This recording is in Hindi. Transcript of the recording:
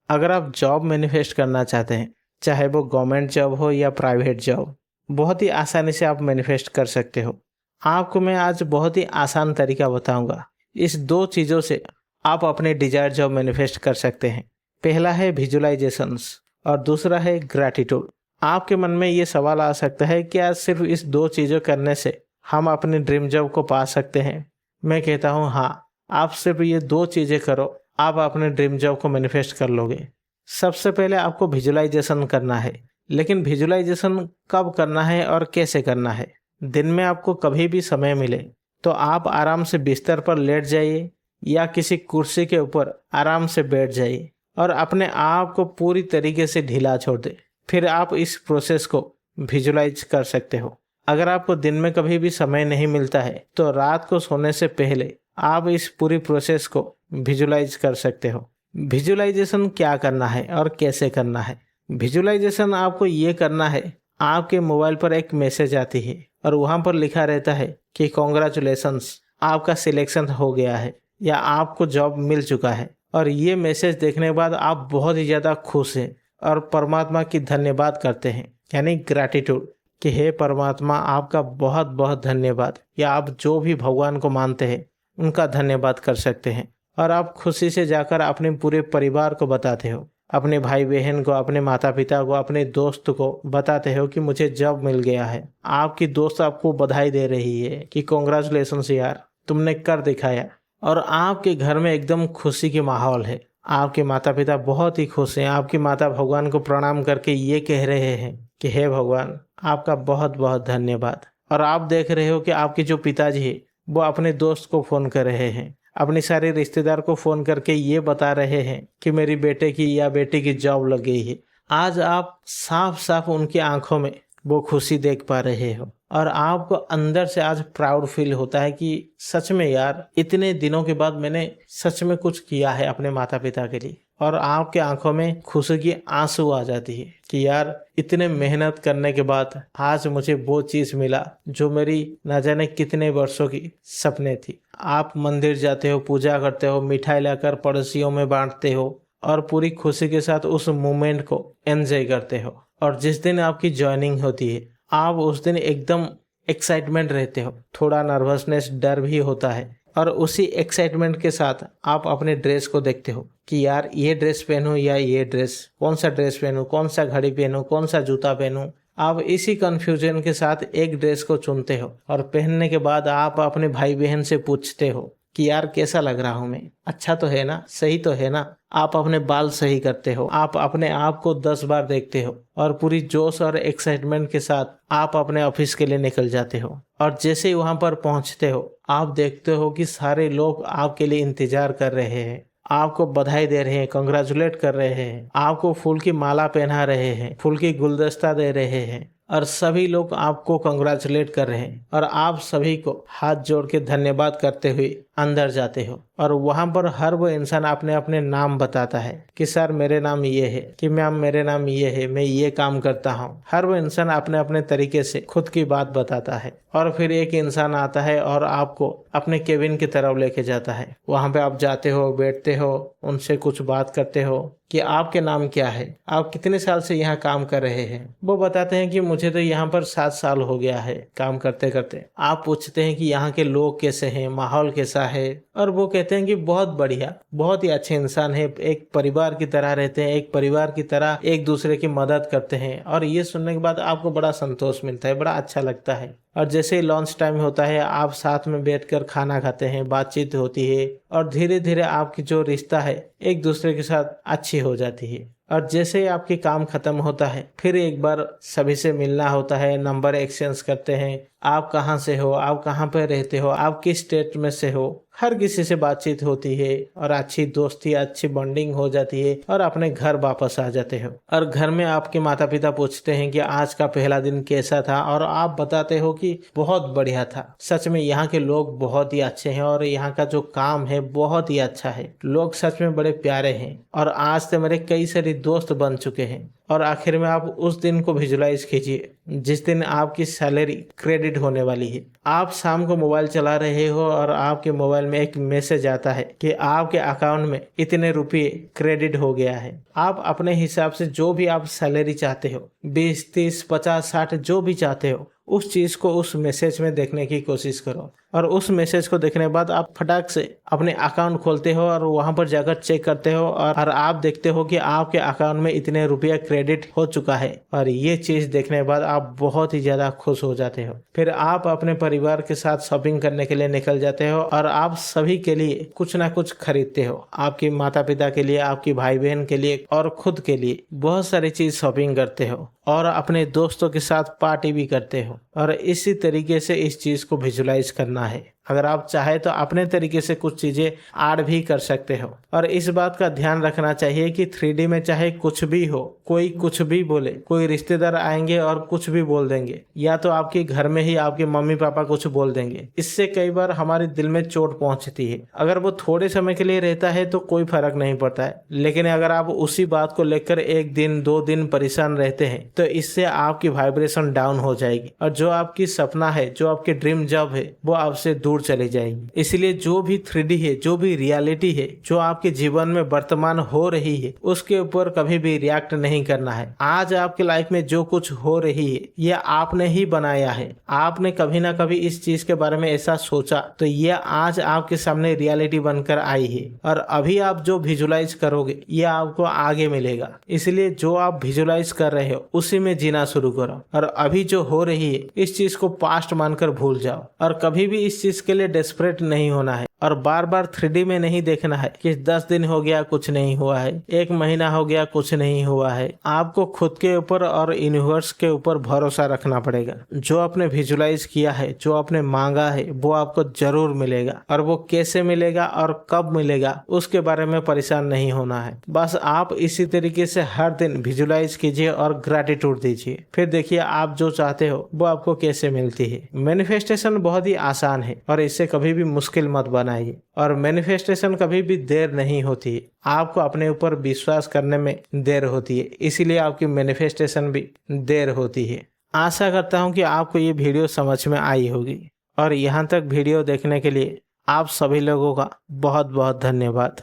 अगर आप जॉब मैनिफेस्ट करना चाहते हैं, चाहे वो गवर्नमेंट जॉब हो या प्राइवेट जॉब, बहुत ही आसानी से आप मैनिफेस्ट कर सकते हो। आपको मैं आज बहुत ही आसान तरीका बताऊंगा। इस दो चीज़ों से आप अपने डिजायर जॉब मैनिफेस्ट कर सकते हैं। पहला है विजुलाइजेशंस और दूसरा है ग्रैटिट्यूड। आपके मन में ये सवाल आ सकता है कि आज सिर्फ इस दो चीज़ों करने से हम अपने ड्रीम जॉब को पा सकते हैं। मैं कहता हूँ हाँ, आप सिर्फ ये दो चीज़ें करो, आप अपने ड्रीम जॉब को मैनिफेस्ट कर लोगे। सबसे पहले आपको विजुलाइजेशन करना है, लेकिन विजुलाइजेशन कब करना है और कैसे करना है। दिन में आपको कभी भी समय मिले तो आप आराम से बिस्तर पर लेट जाइए या किसी कुर्सी के ऊपर आराम से बैठ जाइए और अपने आप को पूरी तरीके से ढीला छोड़ दें। फिर आप इस प्रोसेस को विजुलाइज कर सकते हो। अगर आपको दिन में कभी भी समय नहीं मिलता है तो रात को सोने से पहले आप इस पूरी प्रोसेस को विजुलाइज कर सकते हो। विजुलाइजेशन क्या करना है और कैसे करना है। विजुलाइजेशन आपको ये करना है, आपके मोबाइल पर एक मैसेज आती है और वहाँ पर लिखा रहता है कि कॉन्ग्रेचुलेशंस, आपका सिलेक्शन हो गया है या आपको जॉब मिल चुका है। और ये मैसेज देखने के बाद आप बहुत ही ज़्यादा खुश हैं और परमात्मा की धन्यवाद करते हैं, यानी ग्रैटिट्यूड, कि हे परमात्मा आपका बहुत बहुत धन्यवाद। या आप जो भी भगवान को मानते हैं उनका धन्यवाद कर सकते हैं। और आप खुशी से जाकर अपने पूरे परिवार को बताते हो, अपने भाई बहन को, अपने माता पिता को, अपने दोस्त को बताते हो कि मुझे जॉब मिल गया है। आपकी दोस्त आपको बधाई दे रही है कि कॉन्ग्रेचुलेशंस यार, तुमने कर दिखाया। और आपके घर में एकदम खुशी की माहौल है। आपके माता पिता बहुत ही खुश हैं। आपकी माता भगवान को प्रणाम करके ये कह रहे हैं कि हे भगवान आपका बहुत बहुत धन्यवाद। और आप देख रहे हो कि आपके जो पिताजी है वो अपने दोस्त को फ़ोन कर रहे हैं, अपने सारे रिश्तेदार को फ़ोन करके ये बता रहे हैं कि मेरी बेटे की या बेटी की जॉब लग गई है। आज आप साफ साफ उनकी आंखों में वो खुशी देख पा रहे हो और आपको अंदर से आज प्राउड फील होता है कि सच में यार इतने दिनों के बाद मैंने सच में कुछ किया है अपने माता पिता के लिए। और आपके आंखों में खुशी की आंसू आ जाती है कि यार इतने मेहनत करने के बाद आज मुझे वो चीज़ मिला जो मेरी न जाने कितने वर्षों की सपने थी। आप मंदिर जाते हो, पूजा करते हो, मिठाई लाकर पड़ोसियों में बांटते हो और पूरी खुशी के साथ उस मोमेंट को एंजॉय करते हो। और जिस दिन आपकी ज्वाइनिंग होती है आप उस दिन एकदम एक्साइटमेंट रहते हो, थोड़ा नर्वसनेस, डर भी होता है। और उसी एक्साइटमेंट के साथ आप अपने ड्रेस को देखते हो कि यार ये ड्रेस पहनूं या ये ड्रेस, कौन सा ड्रेस पहनूं, कौन सा घड़ी पहनूं, कौन सा जूता पहनूं। आप इसी कन्फ्यूजन के साथ एक ड्रेस को चुनते हो और पहनने के बाद आप अपने भाई बहन से पूछते हो कि यार कैसा लग रहा हूँ मैं, अच्छा तो है ना, सही तो है ना। आप अपने बाल सही करते हो, आप अपने आप को 10 बार देखते हो और पूरी जोश और एक्साइटमेंट के साथ आप अपने ऑफिस के लिए निकल जाते हो। और जैसे ही वहां पर पहुंचते हो आप देखते हो कि सारे लोग आपके लिए इंतजार कर रहे हैं, आपको बधाई दे रहे हैं, कंग्रेचुलेट कर रहे हैं, आपको फूल की माला पहना रहे हैं, फूल की गुलदस्ता दे रहे हैं और सभी लोग आपको कंग्रेचुलेट कर रहे हैं। और आप सभी को हाथ जोड़ के धन्यवाद करते हुए अंदर जाते हो और वहां पर हर वो इंसान अपने अपने नाम बताता है कि सर मेरे नाम ये है, कि मैम मेरे नाम ये है, मैं ये काम करता हूँ। हर वो इंसान अपने अपने तरीके से खुद की बात बताता है और फिर एक इंसान आता है और आपको अपने केबिन की तरफ लेके जाता है। वहां पे आप जाते हो, बैठते हो, उनसे कुछ बात करते हो कि आपके नाम क्या है, आप कितने साल से यहाँ काम कर रहे हैं। वो बताते हैं कि मुझे तो यहाँ पर 7 साल हो गया है काम करते करते। आप पूछते हैं कि यहाँ के लोग कैसे हैं, माहौल कैसा है, और वो कहते हैं कि बहुत बढ़िया, बहुत ही अच्छे इंसान है, एक परिवार की तरह रहते हैं, एक परिवार की तरह एक दूसरे की मदद करते हैं। और ये सुनने के बाद आपको बड़ा संतोष मिलता है, बड़ा अच्छा लगता है। और जैसे ही लंच टाइम होता है आप साथ में बैठकर खाना खाते हैं, बातचीत होती है और धीरे धीरे आपकी जो रिश्ता है एक दूसरे के साथ अच्छी हो जाती है। और जैसे ही आपकी काम खत्म होता है फिर एक बार सभी से मिलना होता है, नंबर एक्सचेंज करते हैं, आप कहाँ से हो, आप कहाँ पर रहते हो, आप किस स्टेट में से हो, हर किसी से बातचीत होती है और अच्छी दोस्ती, अच्छी बॉन्डिंग हो जाती है और अपने घर वापस आ जाते हो। और घर में आपके माता पिता पूछते हैं कि आज का पहला दिन कैसा था और आप बताते हो कि बहुत बढ़िया था, सच में यहाँ के लोग बहुत ही अच्छे हैं और यहाँ का जो काम है बहुत ही अच्छा है, लोग सच में बड़े प्यारे हैं और आज से मेरे कई सारे दोस्त बन चुके हैं और आखिर में आप उस दिन को विजुलाइज कीजिए जिस दिन आपकी सैलरी क्रेडिट होने वाली है। आप शाम को मोबाइल चला रहे हो और आपके मोबाइल में एक मैसेज आता है कि आपके अकाउंट में इतने रुपये क्रेडिट हो गया है। आप अपने हिसाब से जो भी आप सैलरी चाहते हो, 20, 30, 50, 60 जो भी चाहते हो, उस चीज को उस मैसेज में देखने की कोशिश करो। और उस मैसेज को देखने के बाद आप फटाक से अपने अकाउंट खोलते हो और वहां पर जाकर चेक करते हो और आप देखते हो कि आपके अकाउंट में इतने रुपया क्रेडिट हो चुका है। और ये चीज देखने के बाद आप बहुत ही ज्यादा खुश हो जाते हो। फिर आप अपने परिवार के साथ शॉपिंग करने के लिए निकल जाते हो और आप सभी के लिए कुछ ना कुछ खरीदते हो। आपके माता पिता के लिए, आपकी भाई बहन के लिए और खुद के लिए बहुत सारी चीज शॉपिंग करते हो और अपने दोस्तों के साथ पार्टी भी करते हो। और इसी तरीके से इस चीज को विजुलाइज करना है। अगर आप चाहे तो अपने तरीके से कुछ चीजें ऐड भी कर सकते हो। और इस बात का ध्यान रखना चाहिए कि 3D में चाहे कुछ भी हो, कोई कुछ भी बोले, कोई रिश्तेदार आएंगे और कुछ भी बोल देंगे, या तो आपके घर में ही आपके मम्मी पापा कुछ बोल देंगे, इससे कई बार हमारे दिल में चोट पहुंचती है। अगर वो थोड़े समय के लिए रहता है तो कोई फर्क नहीं पड़ता है, लेकिन अगर आप उसी बात को लेकर 1 दिन 2 दिन परेशान रहते हैं तो इससे आपकी वाइब्रेशन डाउन हो जाएगी और जो आपकी सपना है, जो आपकी ड्रीम जॉब है, वो आपसे दूर चली जाएगी। इसलिए जो भी 3D है, जो भी रियलिटी है, जो आपके जीवन में वर्तमान हो रही है, उसके ऊपर कभी भी रिएक्ट नहीं करना है। आज आपके लाइफ में जो कुछ हो रही है ये आपने ही बनाया है। आपने कभी ना कभी इस चीज के बारे में ऐसा सोचा तो ये आज आपके सामने रियलिटी बनकर आई है। और अभी आप जो विजुलाइज करोगे ये आपको आगे मिलेगा। इसलिए जो आप विजुलाइज कर रहे हो उसी में जीना शुरू करो और अभी जो हो रही है इस चीज को पास्ट मानकर भूल जाओ। और कभी भी इस चीज के लिए डेस्परेट नहीं होना है और बार बार 3D में नहीं देखना है कि 10 दिन हो गया कुछ नहीं हुआ है, 1 महीना हो गया कुछ नहीं हुआ है। आपको खुद के ऊपर और यूनिवर्स के ऊपर भरोसा रखना पड़ेगा। जो आपने विजुलाइज किया है, जो आपने मांगा है, वो आपको जरूर मिलेगा। और वो कैसे मिलेगा और कब मिलेगा उसके बारे में परेशान नहीं होना है। बस आप इसी तरीके से हर दिन विजुलाइज कीजिए और ग्रैटिट्यूड दीजिए, फिर देखिए आप जो चाहते हो वो आपको कैसे मिलती है। मैनिफेस्टेशन बहुत ही आसान है और इससे कभी भी मुश्किल मत बनाइए। और मैनिफेस्टेशन कभी भी देर नहीं होती है, आपको अपने ऊपर विश्वास करने में देर होती है, इसीलिए आपकी मैनिफेस्टेशन भी देर होती है। आशा करता हूं कि आपको ये वीडियो समझ में आई होगी और यहाँ तक वीडियो देखने के लिए आप सभी लोगों का बहुत बहुत धन्यवाद।